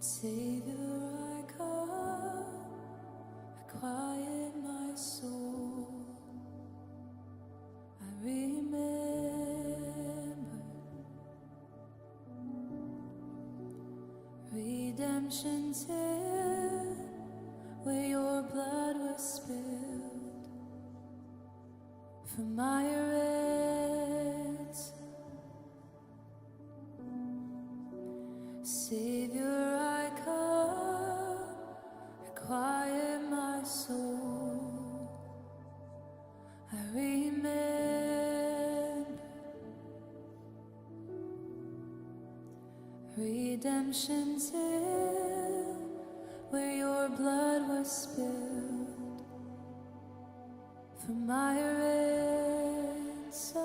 Savior, I come, I quiet my soul. I remember redemption's hill, where your blood was spilled for my ransom. Savior, I come, I quiet my soul. I remember redemption's hill, where your blood was spilled for my ransom.